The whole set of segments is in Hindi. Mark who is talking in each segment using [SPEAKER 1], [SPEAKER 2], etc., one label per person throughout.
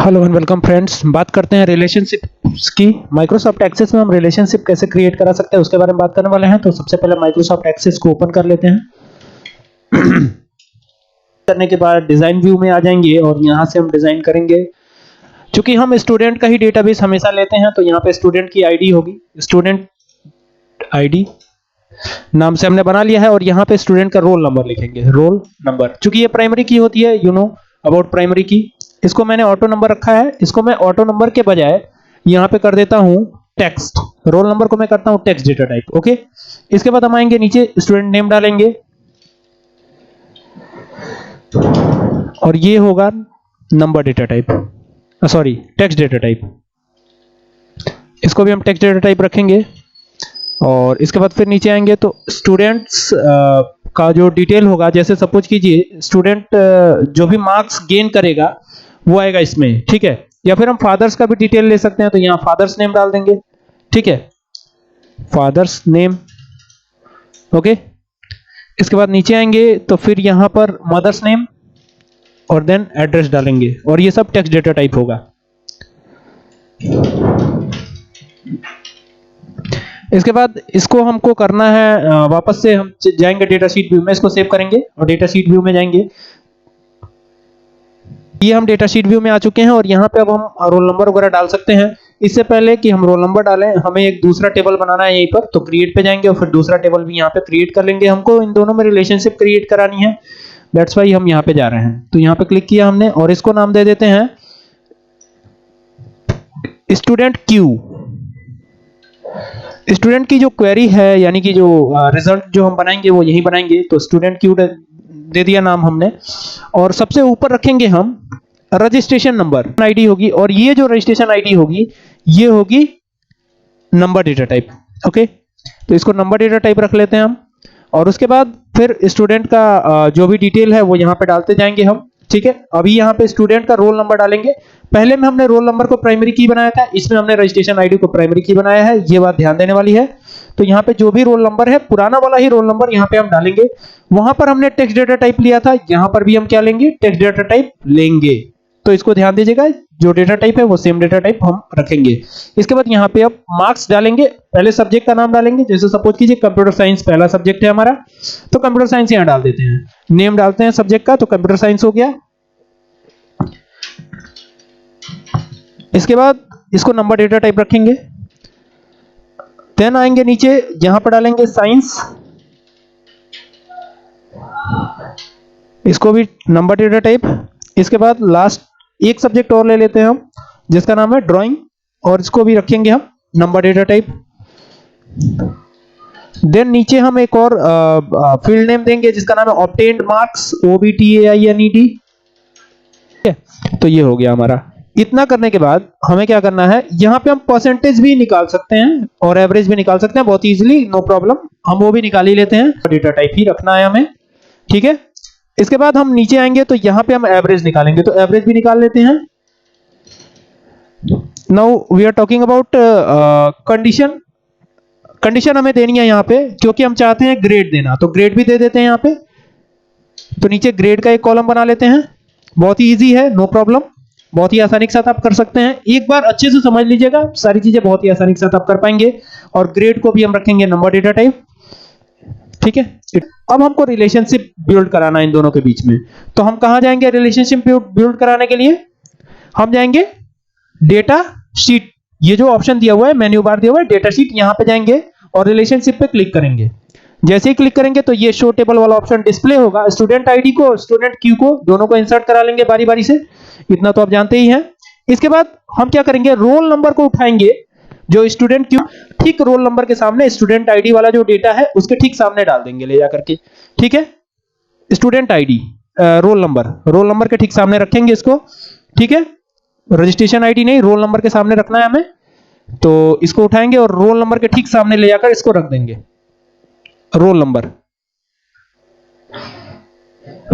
[SPEAKER 1] Hello and welcome friends. बात करते हैं रिलेशनशिप्स की। माइक्रोसॉफ्ट एक्सेस में हम रिलेशनशिप कैसे क्रिएट करा सकते हैं उसके बारे में बात करने वाले हैं। तो सबसे पहले माइक्रोसॉफ्ट एक्सेस को ओपन कर लेते हैं। करने के बाद डिजाइन व्यू में आ जाएंगे और यहां से हम डिजाइन करेंगे। क्योंकि हम स्टूडेंट का ही डेटाबेस हमेशा लेते हैं तो यहाँ पे स्टूडेंट की आईडी होगी, स्टूडेंट आईडी नाम से हमने बना लिया है। और यहाँ पे स्टूडेंट का रोल नंबर लिखेंगे, रोल नंबर। क्योंकि ये प्राइमरी की होती है, यू नो अबाउट प्राइमरी की। इसको मैंने ऑटो नंबर रखा है, इसको मैं ऑटो नंबर के बजाय यहाँ पे कर देता हूँ टेक्स्ट। रोल नंबर को मैं करता हूँ टेक्स्ट डेटा टाइप। ओके, इसके बाद हम आएंगे नीचे, स्टूडेंट नेम डालेंगे और ये होगा number data type, sorry text data type. इसको भी हम टेक्स्ट डेटा टाइप रखेंगे। और इसके बाद फिर नीचे आएंगे तो स्टूडेंट्स का जो डिटेल होगा, जैसे सपोज कीजिए स्टूडेंट जो भी मार्क्स गेन करेगा वो आएगा इसमें, ठीक है। या फिर हम फादर्स का भी डिटेल ले सकते हैं तो यहाँ फादर्स नेम डाल देंगे, ठीक है, फादर्स नेम। ओके, इसके बाद नीचे आएंगे तो फिर यहाँ पर मदर्स नेम और देन एड्रेस डालेंगे और ये सब टेक्स्ट डेटा टाइप होगा। इसके बाद इसको हमको करना है, वापस से हम जाएंगे डेटा शीट व्यू में, इसको सेव करेंगे और डेटा शीट व्यू में जाएंगे। ये हम डेटा शीट व्यू में आ चुके हैं और यहाँ पे अब हम रोल नंबर वगैरह डाल सकते हैं। इससे पहले कि हम रोल नंबर डालें, हमें एक दूसरा टेबल बनाना है यहीं पर। तो क्रिएट पे जाएंगे और फिर दूसरा टेबल भी यहाँ पे क्रिएट कर लेंगे। हमको इन दोनों में रिलेशनशिप क्रिएट करानी है, दैट्स वाई हम यहाँ पे जा रहे हैं। तो यहाँ पे क्लिक किया हमने और इसको नाम दे देते हैं स्टूडेंट क्यू। स्टूडेंट की जो क्वेरी है, यानी कि जो रिजल्ट जो हम बनाएंगे वो यही बनाएंगे। तो स्टूडेंट क्यू दे दिया नाम हमने। और सबसे ऊपर रखेंगे हम रजिस्ट्रेशन नंबर, आईडी होगी। और ये जो रजिस्ट्रेशन आईडी होगी ये होगी नंबर डेटा टाइप। ओके, तो इसको नंबर डेटा टाइप रख लेते हैं हम। और उसके बाद फिर स्टूडेंट का जो भी डिटेल है वो यहाँ पे डालते जाएंगे हम, ठीक है। अभी यहाँ पे स्टूडेंट का रोल नंबर डालेंगे। पहले में हमने रोल नंबर को प्राइमरी की बनाया था, इसमें हमने रजिस्ट्रेशन आईडी को प्राइमरी की बनाया है, ये बात ध्यान देने वाली है। तो यहाँ पे जो भी रोल नंबर है, पुराना वाला ही रोल नंबर यहाँ पे हम डालेंगे। वहां पर हमने टेक्स्ट डेटा टाइप लिया था, यहाँ पर भी हम क्या लेंगे, टेक्स्ट डेटा टाइप लेंगे। तो इसको ध्यान दीजिएगा, जो डेटा टाइप है वो सेम डेटा टाइप हम रखेंगे। इसके बाद यहाँ पे अब मार्क्स डालेंगे। पहले सब्जेक्ट का नाम डालेंगे, जैसे सपोज कीजिए कंप्यूटर साइंस पहला सब्जेक्ट है हमारा, तो कंप्यूटर साइंस यहाँ डाल देते हैं। नेम डालते हैं सब्जेक्ट का, तो कंप्यूटर साइंस हो गया। इसके बाद इसको नंबर डेटा टाइप रखेंगे। देन आएंगे नीचे, यहां पर डालेंगे साइंस, इसको भी नंबर डेटा टाइप। इसके बाद लास्ट एक सब्जेक्ट और ले लेते हैं हम, जिसका नाम है ड्राइंग, और इसको भी रखेंगे हम नंबर डेटा टाइप। देन नीचे हम एक और फील्ड नेम देंगे जिसका नाम है ऑब्टेन्ड मार्क्स, OBTAINED। तो ये हो गया हमारा। इतना करने के बाद हमें क्या करना है, यहाँ पे हम परसेंटेज भी निकाल सकते हैं और एवरेज भी निकाल सकते हैं बहुत इजीली, नो प्रॉब्लम। हम वो भी निकाल ही लेते हैं, डेटा टाइप ही रखना है हमें, ठीक है। इसके बाद हम नीचे आएंगे तो यहाँ पे हम एवरेज निकालेंगे, तो एवरेज भी निकाल लेते हैं। Now we are talking about condition. Condition हमें देनी है यहाँ पे, क्योंकि हम चाहते हैं ग्रेड देना, तो ग्रेड भी दे देते हैं यहाँ पे। तो नीचे ग्रेड का एक कॉलम बना लेते हैं, बहुत ही ईजी है, नो प्रॉब्लम, बहुत ही आसानी के साथ आप कर सकते हैं। एक बार अच्छे से समझ लीजिएगा, सारी चीजें बहुत ही आसानी के साथ आप कर पाएंगे। और ग्रेड को भी हम रखेंगे नंबर डेटा टाइप, ठीक है। अब हमको रिलेशनशिप बिल्ड कराना है इन दोनों के बीच में। तो हम कहां जाएंगे रिलेशनशिप बिल्ड कराने के लिए? हम जाएंगे डेटा शीट, ये जो ऑप्शन दिया हुआ है, मेन्यू बार दिया हुआ है डेटा शीट, यहां पे जाएंगे और रिलेशनशिप पे क्लिक करेंगे। जैसे ही क्लिक करेंगे तो ये शो टेबल वाला ऑप्शन डिस्प्ले होगा। स्टूडेंट आईडी को, स्टूडेंट क्यू को, दोनों को इंसर्ट करा लेंगे बारी बारी से, इतना तो आप जानते ही हैं। इसके बाद हम क्या करेंगे, रोल नंबर को उठाएंगे, जो स्टूडेंट क्यू ठीक रोल नंबर के सामने स्टूडेंट आईडी वाला जो डेटा है उसके ठीक सामने डाल देंगे ले जाकर के, ठीक है। स्टूडेंट आईडी रोल नंबर के ठीक सामने रखेंगे इसको, ठीक है। रजिस्ट्रेशन आईडी नहीं, रोल नंबर के सामने रखना है हमें। तो इसको उठाएंगे और रोल नंबर के ठीक सामने ले जाकर इसको रख देंगे, रोल नंबर।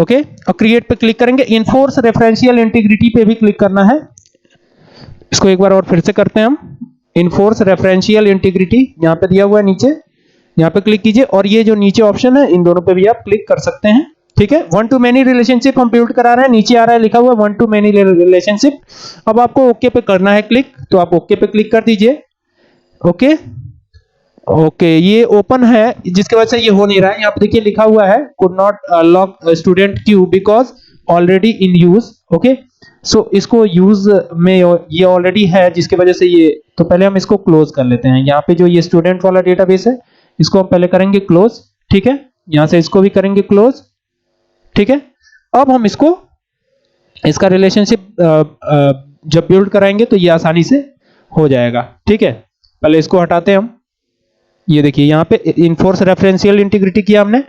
[SPEAKER 1] ओके, और क्रिएट पे क्लिक करेंगे। इनफोर्स रेफरेंशियल इंटीग्रिटी पे भी क्लिक करना है। इसको एक बार और फिर से करते हैं हम, इनफोर्स रेफरेंशियल इंटीग्रिटी यहां पे दिया हुआ है नीचे, यहां पे क्लिक कीजिए। और ये जो नीचे ऑप्शन है इन दोनों पे भी आप क्लिक कर सकते हैं, ठीक है, वन टू मेनी रिलेशनशिप हम बिल्ड करा रहे हैं, नीचे आ रहा है लिखा हुआ वन टू मेनी रिलेशनशिप। अब आपको ओके पे करना है क्लिक, तो आप ओके पे क्लिक कर दीजिए। ओके ओके, ये ओपन है जिसकी वजह से ये हो नहीं रहा है। यहाँ पे देखिए लिखा हुआ है could not lock student queue because already in use. Okay, so इसको यूज में ये ऑलरेडी है जिसकी वजह से ये, तो पहले हम इसको क्लोज कर लेते हैं। यहाँ पे जो ये स्टूडेंट वाला डेटाबेस है इसको हम पहले करेंगे क्लोज। ठीक है, यहाँ से इसको भी करेंगे क्लोज। ठीक है, अब हम इसका रिलेशनशिप जब बिल्ड कराएंगे तो ये आसानी से हो जाएगा। ठीक है, पहले इसको हटाते हैं हम। ये देखिए यहाँ पे इनफोर्स रेफरेंशियल इंटीग्रिटी किया हमने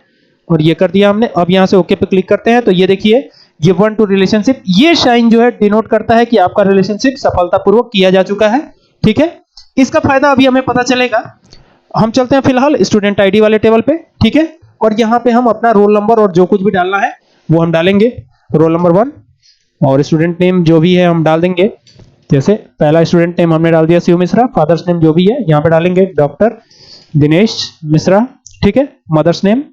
[SPEAKER 1] और ये कर दिया हमने। अब यहाँ से ओके पे क्लिक करते हैं तो ये देखिए ये वन टू रिलेशनशिप, ये शाइन जो है डिनोट करता है कि आपका रिलेशनशिप सफलतापूर्वक किया जा चुका है। ठीक है, इसका फायदा अभी हमें पता चलेगा। हम चलते हैं फिलहाल स्टूडेंट आईडी वाले टेबल पे। ठीक है, और यहाँ पे हम अपना रोल नंबर और जो कुछ भी डालना है वो हम डालेंगे। रोल नंबर 1 और स्टूडेंट नेम जो भी है हम डाल देंगे। जैसे पहला स्टूडेंट नेम हमने डाल दिया शिव मिश्रा, फादर्स नेम जो भी है यहाँ पे डालेंगे डॉक्टर दिनेश मिश्रा। ठीक है, मदर्स नेम,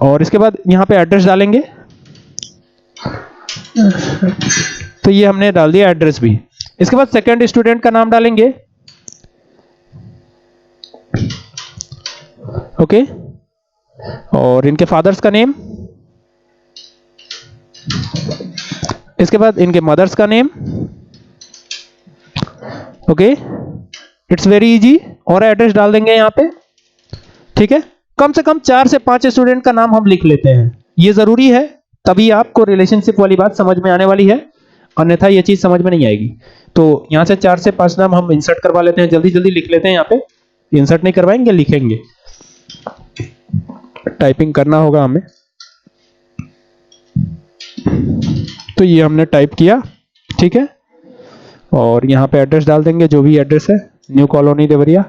[SPEAKER 1] और इसके बाद यहाँ पे एड्रेस डालेंगे। तो ये हमने डाल दिया एड्रेस भी। इसके बाद सेकंड स्टूडेंट का नाम डालेंगे। ओके, और इनके फादर्स का नेम, इसके बाद इनके मदर्स का name. Okay, it's very easy, और एड्रेस डाल देंगे यहाँ पे। ठीक है, कम से कम 4 से 5 स्टूडेंट का नाम हम लिख लेते हैं, ये जरूरी है, तभी आपको रिलेशनशिप वाली बात समझ में आने वाली है, अन्यथा ये चीज समझ में नहीं आएगी। तो यहां से 4 से 5 नाम हम इंसर्ट करवा लेते हैं, जल्दी जल्दी लिख लेते हैं। यहाँ पे इंसर्ट नहीं करवाएंगे, लिखेंगे, टाइपिंग करना होगा हमें। तो ये हमने टाइप किया। ठीक है, और यहाँ पे एड्रेस डाल देंगे जो भी एड्रेस है, न्यू कॉलोनी देवरिया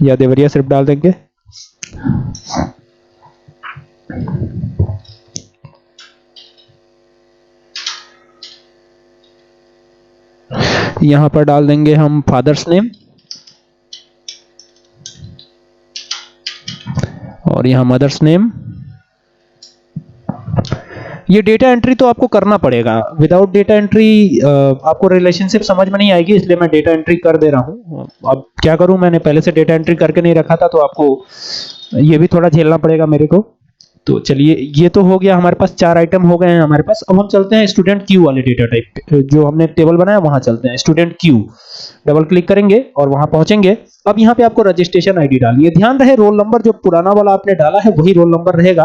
[SPEAKER 1] या देवरिया सिर्फ डाल देंगे। यहां पर डाल देंगे हम फादर्स नेम, और यहां मदर्स नेम। ये डेटा एंट्री तो आपको करना पड़ेगा, विदाउट डेटा एंट्री आपको रिलेशनशिप समझ में नहीं आएगी, इसलिए मैं डेटा एंट्री कर दे रहा हूं। अब क्या करूं, मैंने पहले से डेटा एंट्री करके नहीं रखा था, तो आपको ये भी थोड़ा झेलना पड़ेगा मेरे को। तो चलिए, ये तो हो गया, हमारे पास 4 आइटम हो गए हैं हमारे पास। अब हम चलते हैं स्टूडेंट क्यू वाले डेटा टाइप, जो हमने टेबल बनाया वहां चलते हैं। स्टूडेंट क्यू, डबल क्लिक करेंगे और वहां पहुंचेंगे। अब यहाँ पे आपको रजिस्ट्रेशन आईडी डालनी है। ध्यान रहे रोल नंबर जो पुराना वाला आपने डाला है वही रोल नंबर रहेगा,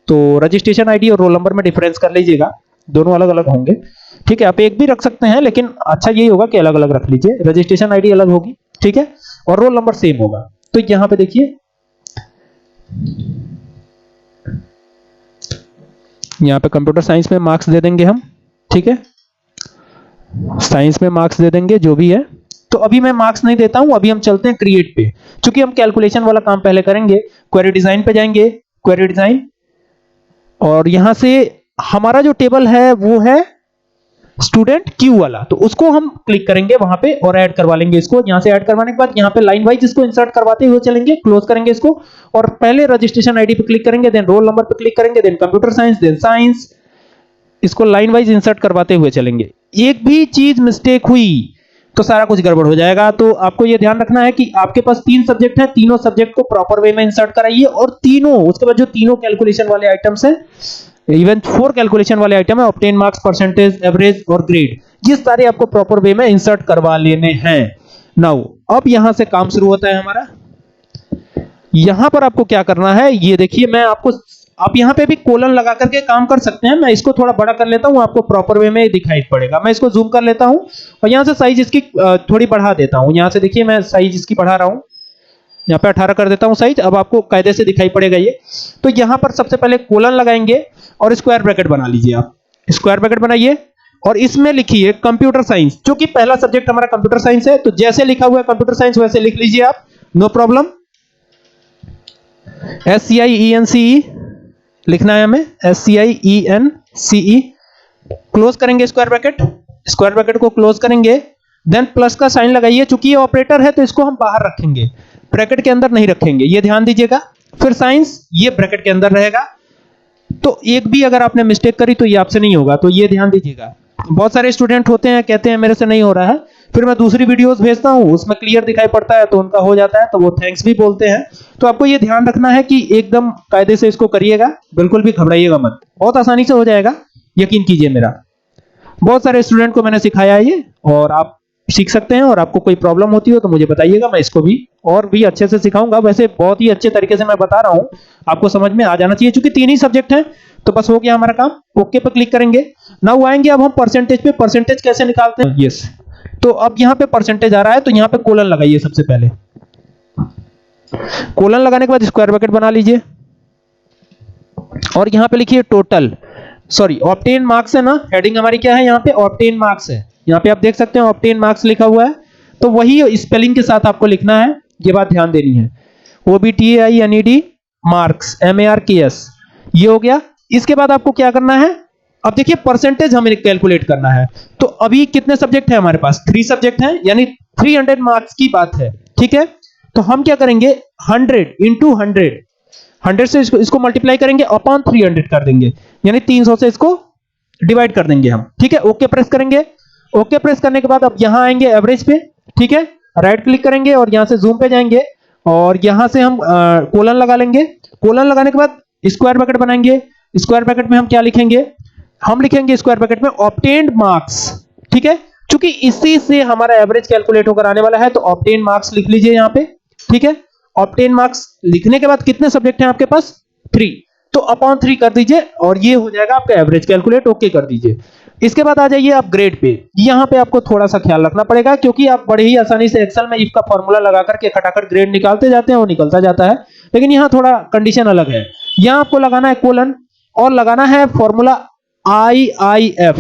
[SPEAKER 1] तो रजिस्ट्रेशन आईडी और रोल नंबर में डिफरेंस कर लीजिएगा, दोनों अलग अलग होंगे। ठीक है, आप एक भी रख सकते हैं, लेकिन अच्छा यही होगा कि अलग अलग रख लीजिए। रजिस्ट्रेशन आईडी अलग होगी, ठीक है, और रोल नंबर सेम होगा। तो यहां पे देखिए, यहां पे कंप्यूटर साइंस में मार्क्स दे देंगे हम। ठीक है, साइंस में मार्क्स दे देंगे जो भी है। तो अभी मैं मार्क्स नहीं देता हूं, अभी हम चलते हैं क्रिएट पे, क्योंकि हम कैलकुलेशन वाला काम पहले करेंगे। क्वेरी डिजाइन पे जाएंगे, क्वेरी डिजाइन, और यहां से हमारा जो टेबल है वो है स्टूडेंट क्यू वाला, तो उसको हम क्लिक करेंगे वहां पे और ऐड करवा लेंगे इसको। यहां से ऐड करवाने के बाद यहां पे लाइन वाइज इसको इंसर्ट करवाते हुए चलेंगे, क्लोज करेंगे इसको, और पहले रजिस्ट्रेशन आईडी पे क्लिक करेंगे, देन रोल नंबर पे क्लिक करेंगे, then computer science, then science, इसको लाइन वाइज इंसर्ट करवाते हुए चलेंगे। एक भी चीज मिस्टेक हुई तो सारा कुछ गड़बड़ हो जाएगा। तो आपको यह ध्यान रखना है कि आपके पास 3 सब्जेक्ट हैं, तीनों सब्जेक्ट को प्रॉपर वे में इंसर्ट कराइए, और तीनों, उसके बाद जो तीनों कैलकुलेशन वाले आइटम्स हैं, इवन 4 कैलकुलेशन वाले आइटम है, ऑब्टेन मार्क्स, परसेंटेज, एवरेज और ग्रेड, ये सारे आपको प्रॉपर वे में इंसर्ट करवा लेने हैं। नाउ अब यहां से काम शुरू होता है हमारा। यहां पर आपको क्या करना है ये देखिए, मैं आपको, आप यहां पे भी कोलन लगा करके काम कर सकते हैं। मैं इसको थोड़ा बड़ा कर लेता हूं, आपको प्रॉपर वे में दिखाई पड़ेगा। मैं इसको जूम कर लेता हूं और यहां से साइज इसकी थोड़ी बढ़ा देता हूं। यहां से देखिए मैं साइज इसकी बढ़ा रहा हूं, यहाँ पे 18 कर देता हूं साइज। अब आपको कायदे से दिखाई पड़ेगा ये। तो यहां पर सबसे पहले कोलन लगाएंगे और स्क्वायर ब्रैकेट बना लीजिए। आप स्क्वायर ब्रैकेट बनाइए और इसमें लिखिए कंप्यूटर साइंस, जो कि पहला सब्जेक्ट हमारा कंप्यूटर साइंस है, तो जैसे लिखा हुआ है कंप्यूटर साइंस वैसे लिख लीजिए आप, नो प्रॉब्लम। SCIENCE लिखना है हमें, SCIENCE। क्लोज करेंगे स्क्वायर ब्रैकेट, स्क्वायर ब्रैकेट को क्लोज करेंगे, देन प्लस का साइन लगाइए। चूंकि ये ऑपरेटर है तो इसको हम बाहर रखेंगे, ब्रैकेट के अंदर नहीं रखेंगे, ये ध्यान दीजिएगा। फिर साइंस ये ब्रैकेट के अंदर रहेगा। तो एक भी अगर आपने मिस्टेक करी तो ये आपसे नहीं होगा, तो ये ध्यान दीजिएगा। बहुत सारे स्टूडेंट होते हैं कहते हैं मेरे से नहीं हो रहा है, फिर मैं दूसरी वीडियोस भेजता हूं उसमें क्लियर दिखाई पड़ता है तो उनका हो जाता है, तो वो थैंक्स भी बोलते हैं। तो आपको ये ध्यान रखना है कि एकदम कायदे से इसको करिएगा, बिल्कुल भी घबराइएगा मत, बहुत आसानी से हो जाएगा, यकीन कीजिए मेरा। बहुत सारे स्टूडेंट को मैंने सिखाया है ये, और आप सीख सकते हैं। और आपको कोई प्रॉब्लम होती हो तो मुझे बताइएगा, मैं इसको भी और भी अच्छे से सिखाऊंगा। वैसे बहुत ही अच्छे तरीके से मैं बता रहा हूं, आपको समझ में आ जाना चाहिए, क्योंकि 3 ही सब्जेक्ट हैं। तो बस हो गया हमारा काम, ओके पे क्लिक करेंगे। नाउ आएंगे अब हम परसेंटेज पे। परसेंटेज कैसे निकालते हैं, यस। तो अब यहां पे परसेंटेज आ रहा है, तो यहां पे कोलन लगाइए सबसे पहले। कोलन लगाने के बाद स्क्वायर ब्रैकेट बना लीजिए और यहां पे लिखिए टोटल, सॉरी ऑब्टेन मार्क्स है ना, हेडिंग हमारी क्या है यहाँ पे, ऑब्टेन मार्क्स है। यहाँ पे आप देख सकते हैं ऑब्टेन मार्क्स लिखा हुआ है, तो वही स्पेलिंग के साथ आपको लिखना है, ये बात ध्यान देनी है। OBTAINED मार्क्स, MARKS, ये हो गया। इसके बाद आपको क्या करना है, अब देखिए परसेंटेज हमें कैलकुलेट करना है। तो अभी कितने सब्जेक्ट है हमारे पास, 3 सब्जेक्ट हैं, यानी 300 मार्क्स की बात है, ठीक है। तो हम क्या करेंगे, 100 इंटू 100 से इसको मल्टीप्लाई करेंगे, अपॉन 300 कर देंगे, यानी 300 से इसको डिवाइड कर देंगे हम, ठीक है। ओके प्रेस करेंगे। ओके प्रेस करने के बाद अब यहां आएंगे एवरेज पे, ठीक है, राइट क्लिक करेंगे और यहां से जूम पे जाएंगे और यहां से हम कोलन लगा लेंगे। कोलन लगाने के बाद स्क्वायर ब्रैकेट बनाएंगे। स्क्वायर ब्रैकेट में हम क्या लिखेंगे, हम लिखेंगे स्क्वायर ब्रैकेट में ऑब्टेन्ड मार्क्स, ठीक है, क्योंकि इसी से हमारा एवरेज कैलकुलेट होकर आने वाला है। तो ऑब्टेन मार्क्स लिख लीजिए यहां पे, ठीक है। ऑब्टेन मार्क्स लिखने के बाद कितने सब्जेक्ट हैं आपके पास, 3, तो अपॉन 3 कर दीजिए और ये हो जाएगा आपका एवरेज कैलकुलेट, ओके कर दीजिए। इसके बाद आ जाइए आप ग्रेड पे। यहां पे आपको थोड़ा सा ख्याल रखना पड़ेगा, क्योंकि आप बड़े ही आसानी से एक्सेल में इफ का फॉर्मूला लगा करके खटाखट ग्रेड निकालते जाते हैं, वो निकलता जाता है। लेकिन यहां थोड़ा कंडीशन अलग है, यहां आपको लगाना है कोलन और लगाना है फॉर्मूला IIF,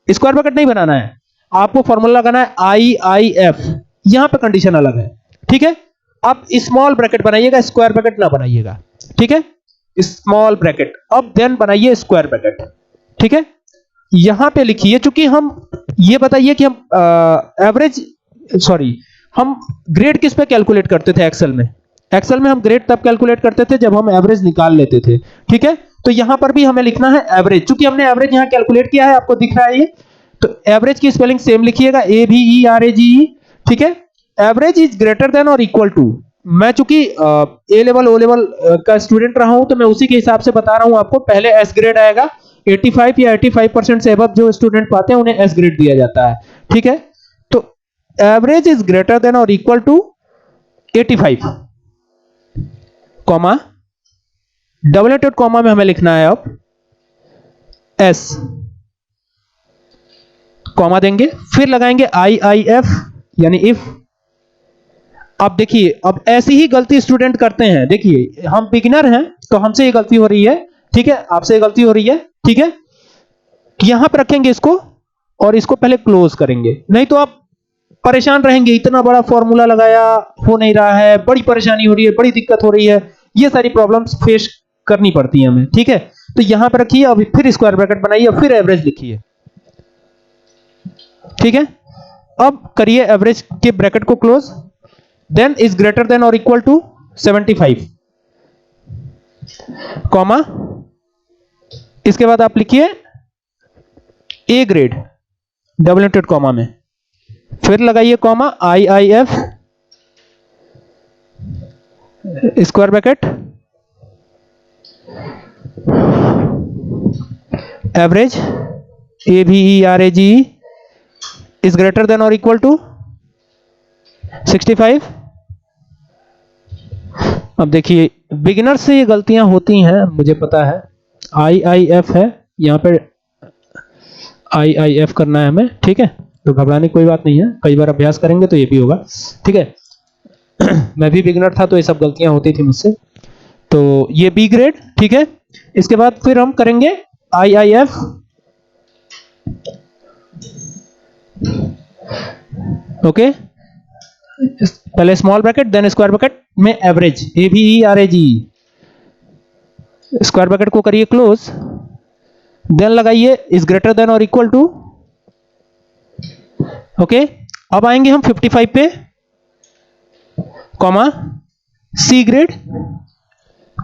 [SPEAKER 1] स्क्वायर ब्रैकेट नहीं बनाना है, आपको फॉर्मूला लगाना है IIF, यहां पे कंडीशन अलग है, ठीक है। आप स्मॉल ब्रैकेट बनाइएगा, स्क्वायर ब्रैकेट ना बनाइएगा, ठीक है, स्मॉल ब्रैकेट। अब देन बनाइए स्क्वायर ब्रैकेट, ठीक है। यहां पे लिखिए, चूंकि हम ये बताइए कि हम एवरेज, सॉरी, हम ग्रेड किस पे कैलकुलेट करते थे एक्सेल में। एक्सेल में हम ग्रेड तब कैलकुलेट करते थे जब हम एवरेज निकाल लेते थे, ठीक है। तो यहां पर भी हमें लिखना है एवरेज, चूंकि हमने एवरेज यहां कैलकुलेट किया है, आपको दिख रहा है ये, तो एवरेज की स्पेलिंग सेम लिखिएगा, AVERAGE, ठीक है। एवरेज इज ग्रेटर देन और इक्वल टू, मैं चूंकि ए लेवल ओ लेवल का स्टूडेंट रहा हूं तो मैं उसी के हिसाब से बता रहा हूं आपको। पहले एस ग्रेड आएगा, 85 या 85% से अबव जो स्टूडेंट पाते हैं उन्हें एस ग्रेड दिया जाता है, ठीक है। तो एवरेज इज ग्रेटर देन और इक्वल टू 85, कॉमा, डबल एटेड कॉमा में हमें लिखना है अब एस, कॉमा देंगे, फिर लगाएंगे IIF, यानी इफ। अब देखिए, अब ऐसी ही गलती स्टूडेंट करते हैं, देखिए हम बिगिनर हैं तो हमसे ये गलती हो रही है, ठीक है, आपसे ये गलती हो रही है, ठीक है। यहां पर रखेंगे इसको और इसको पहले क्लोज करेंगे, नहीं तो आप परेशान रहेंगे, इतना बड़ा फॉर्मूला लगाया हो नहीं रहा है, बड़ी परेशानी हो रही है, बड़ी दिक्कत हो रही है, ये सारी प्रॉब्लम्स फेस करनी पड़ती है हमें, ठीक है। तो यहां पर रखिए, अब फिर स्क्वायर ब्रैकेट बनाइए, फिर एवरेज लिखिए, ठीक है। अब करिए एवरेज के ब्रैकेट को close, then is greater than और इक्वल टू 75, कॉमा, इसके बाद आप लिखिए A grade, double inverted comma में, फिर लगाइए comma IIF, square bracket, average AVERAGE is greater than और इक्वल टू 65। अब देखिए बिगिनर से ये गलतियां होती हैं, मुझे पता है। IIF है, यहां पे IIF करना है हमें, ठीक है। तो घबराने की कोई बात नहीं है, कई बार अभ्यास करेंगे तो ये भी होगा, ठीक है। मैं भी बिगिनर था तो ये सब गलतियां होती थी मुझसे। तो ये बी ग्रेड, ठीक है। इसके बाद फिर हम करेंगे IIF, ओके, पहले small bracket then square bracket में एवरेज AVERAGE, स्क्वायर ब्रैकेट को करिए क्लोज, देन लगाइए इज ग्रेटर देन और इक्वल टू, ओके। अब आएंगे हम 55 पे, comma, C grade,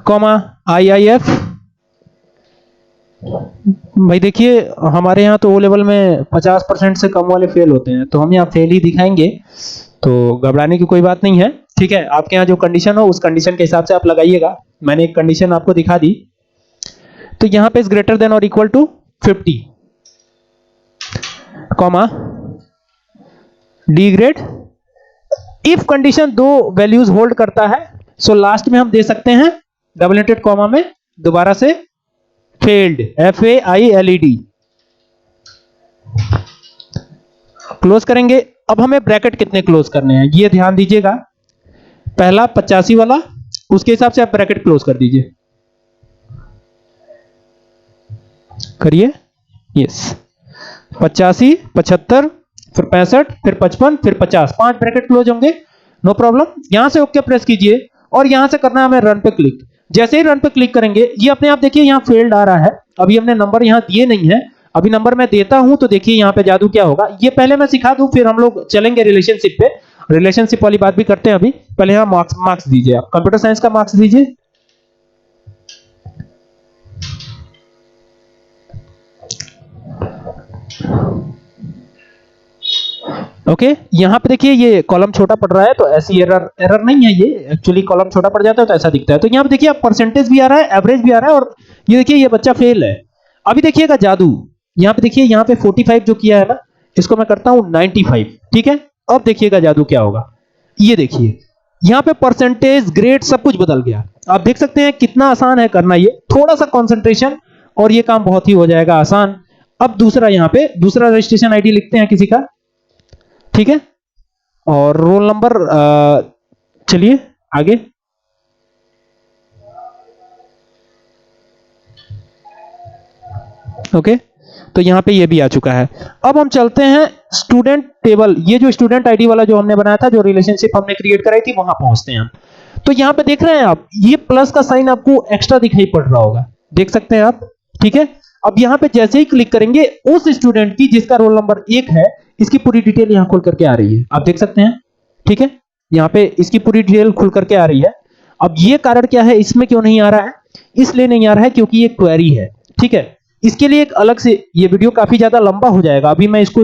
[SPEAKER 1] comma IIF। भाई देखिए हमारे यहाँ तो ओ लेवल में 50% से कम वाले फेल होते हैं, तो हम यहाँ फेल ही दिखाएंगे, तो घबराने की कोई बात नहीं है। ठीक है, आपके यहाँ जो कंडीशन हो उस कंडीशन के हिसाब से आप लगाइएगा। मैंने एक कंडीशन आपको दिखा दी, तो यहाँ पे इज ग्रेटर देन और equal to 50, comma D grade. If condition दो वैल्यूज होल्ड करता है, सो लास्ट में हम दे सकते हैं डबल इंटेड कॉमा में दोबारा से फेल्ड, FAILED क्लोज करेंगे। अब हमें ब्रैकेट कितने क्लोज करने हैं ये ध्यान दीजिएगा। पहला 85 वाला, उसके हिसाब से आप ब्रैकेट क्लोज कर दीजिए, करिए। यस, 85, 75, फिर 65, फिर 55, फिर 50, 5 ब्रैकेट क्लोज होंगे, नो प्रॉब्लम। यहां से ओके प्रेस कीजिए और यहां से करना है हमें रन पे क्लिक। जैसे ही रन पे क्लिक करेंगे ये अपने आप देखिए यहां फेल्ड आ रहा है। अभी हमने नंबर यहां दिए नहीं है, अभी नंबर मैं देता हूं तो देखिए यहां पे जादू क्या होगा ये पहले मैं सिखा दूं, फिर हम लोग चलेंगे रिलेशनशिप पे। रिलेशनशिप वाली बात भी करते हैं अभी, पहले यहां मार्क्स दीजिए। आप कंप्यूटर साइंस का मार्क्स दीजिए। ओके, यहां पे देखिए ये कॉलम छोटा पड़ रहा है, तो ऐसी एरर नहीं है, ये एक्चुअली कॉलम छोटा पड़ जाता है तो ऐसा दिखता है। तो यहां पे देखिए आप परसेंटेज भी आ रहा है, एवरेज भी आ रहा है, और ये देखिए ये बच्चा फेल है। अभी देखिएगा जादू, यहां पे देखिए यहां पे 45 जो किया है ना, इसको मैं करता हूं 95। ठीक है, अब देखिएगा जादू क्या होगा। ये देखिए यहां पे परसेंटेज, ग्रेड सब कुछ बदल गया। आप देख सकते हैं कितना आसान है करना, ये थोड़ा सा कंसंट्रेशन और ये काम बहुत ही हो जाएगा आसान। अब दूसरा, यहां पे दूसरा रजिस्ट्रेशन आईडी लिखते हैं किसी का, ठीक है, और रोल नंबर। चलिए आगे, ओके, तो यहां पे ये भी आ चुका है। अब हम चलते हैं स्टूडेंट टेबल, ये जो स्टूडेंट आईडी वाला जो हमने बनाया था, जो रिलेशनशिप हमने क्रिएट कराई थी, वहां पहुंचते हैं हम। तो यहां पे देख रहे हैं आप, ये प्लस का साइन आपको एक्स्ट्रा दिखाई पड़ रहा होगा, देख सकते हैं आप। ठीक है, अब यहां पे जैसे ही क्लिक करेंगे उस स्टूडेंट की जिसका रोल नंबर 1 है, इसकी पूरी डिटेल यहां खुल करके आ रही है, आप देख सकते हैं। ठीक है, यहां पे इसकी पूरी डिटेल खुल करके आ रही है। अब ये कारण क्या है, इसमें क्यों नहीं आ रहा है? इसलिए नहीं आ रहा है क्योंकि ये क्वेरी है। ठीक है, इसके लिए एक अलग से, ये वीडियो काफी ज्यादा लंबा हो जाएगा, अभी मैं इसको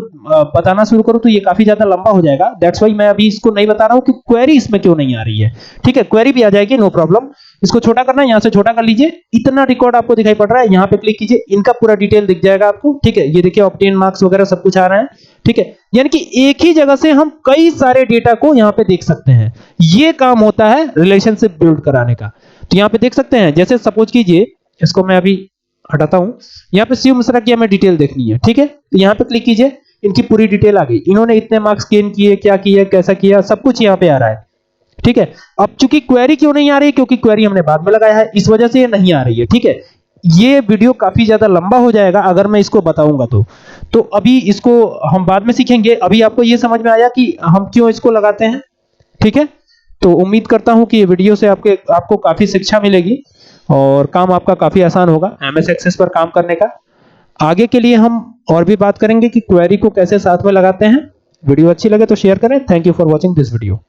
[SPEAKER 1] बताना शुरू करूं तो ये काफी ज्यादा लंबा हो जाएगा। दैट्स व्हाई मैं अभी इसको नहीं बता रहा हूं कि क्वेरी इसमें क्यों नहीं आ रही है। ठीक है, क्वेरी भी आ जाएगी, नो प्रॉब्लम। इसको छोटा करना है, यहां से छोटा कर लीजिए। इतना रिकॉर्ड आपको दिखाई पड़ रहा है, यहां पे क्लिक कीजिए, इनका पूरा डिटेल दिख जाएगा आपको। ठीक है, ये देखिए ऑब्टेन मार्क्स वगैरह सब कुछ आ रहा है। ठीक है, यानी कि एक ही जगह से हम कई सारे डेटा को यहां पे देख सकते हैं। ये काम होता है रिलेशनशिप बिल्ड कराने का। तो यहां पे देख सकते हैं, जैसे सपोज कीजिए, इसको मैं अभी हटाता हूं, यहां पे शिव मिश्रा की हमें डिटेल देखनी है। ठीक है, तो यहां पे क्लिक कीजिए, इनकी पूरी डिटेल आ गई, इन्होंने इतने मार्क्स गेन किए, क्या किया, कैसा किया, सब कुछ यहां पे आ रहा है। ठीक है, अब चूंकि क्वेरी क्यों नहीं आ रही, क्योंकि क्वेरी हमने बाद में लगाया है, इस वजह से ये नहीं आ रही है। ठीक है, ये वीडियो काफी ज्यादा लंबा हो जाएगा अगर मैं इसको बताऊंगा तो अभी इसको हम बाद में सीखेंगे। अभी आपको ये समझ में आया कि हम क्यों इसको लगाते हैं। ठीक है, तो उम्मीद करता हूं कि ये वीडियो से आपको काफी शिक्षा मिलेगी और काम आपका काफी आसान होगा एमएस एक्सेस पर काम करने का। आगे के लिए हम और भी बात करेंगे कि क्वेरी को कैसे साथ में लगाते हैं। वीडियो अच्छी लगे तो शेयर करें। Thank you for watching this video.